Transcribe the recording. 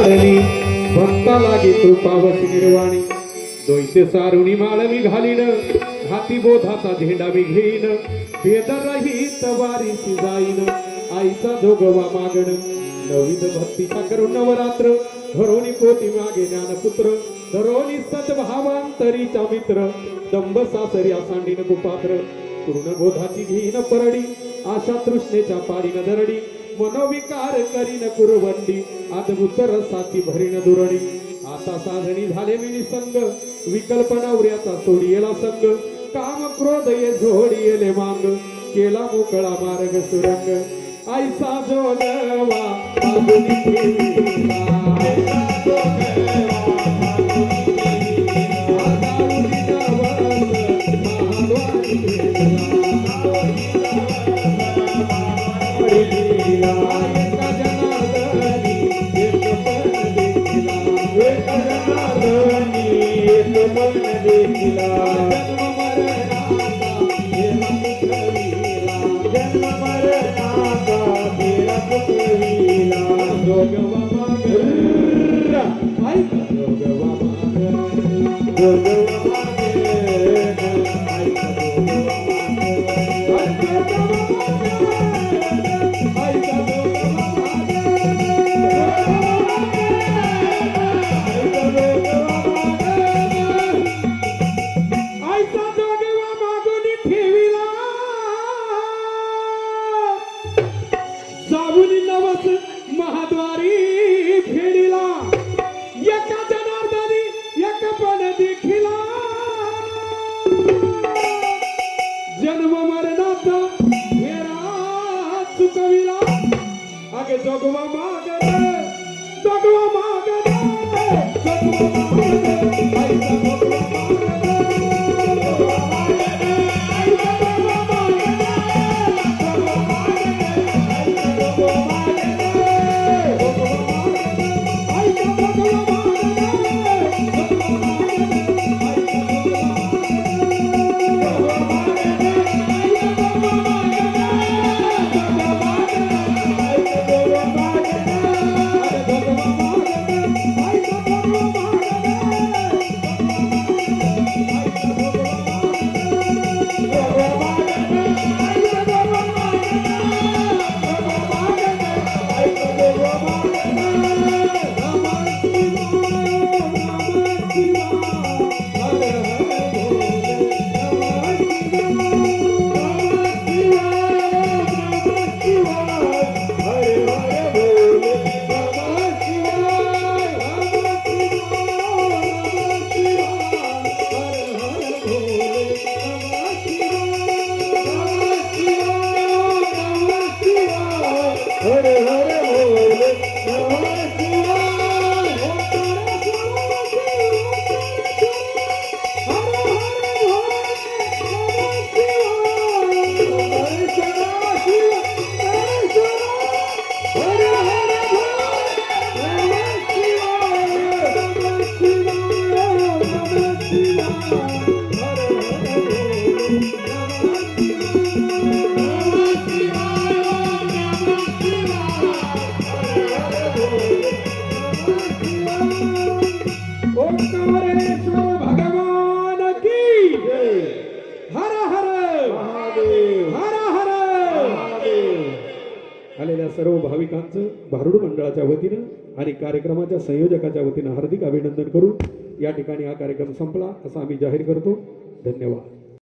वाढली भक्ता लागे कृपावती निर्वाणी दोईचे सारुणी माळवी घालीन हाती बोधाचा झेंडा मी घेईन भेद रहित वारीची जाईन आईचा जोगवा मागण नवीन भक्तीचा करू नवरात्र धरोनी पोटी मागे ज्ञानपुत्र धरोनी सद्भावांतरीचा मित्र दंब सासरी सांडीन कुपात्र पूर्ण बोधाची घेईन परडी आशा तृष्णेच्या पाडीन दरडी मनोविकार करीन कुरवंडी अद्भुत रसाची भरीन दुरडी आता साधणी झाले मी निसंग विकल्प नवऱ्याचा सोडियेला संग काम क्रोध ये झोडियेले मांग केला मोकळा मार्ग सुरंग ऐसा जोगवा मागुनी ठेविला महाद्वारी फेडिला एका जनार्दनी एक पण देखिला जन्म मरणाचा फेरा चुकविला आगे जोगवा मागणे जोगवा मागणे जोगवा मागणे आईचा जोगवा आलेल्या सर्व भाविकांचं भारुड मंडळाच्या वतीनं आणि कार्यक्रमाच्या संयोजकाच्या वतीनं हार्दिक अभिनंदन करून या ठिकाणी हा कार्यक्रम संपला असं आम्ही जाहीर करतो. धन्यवाद.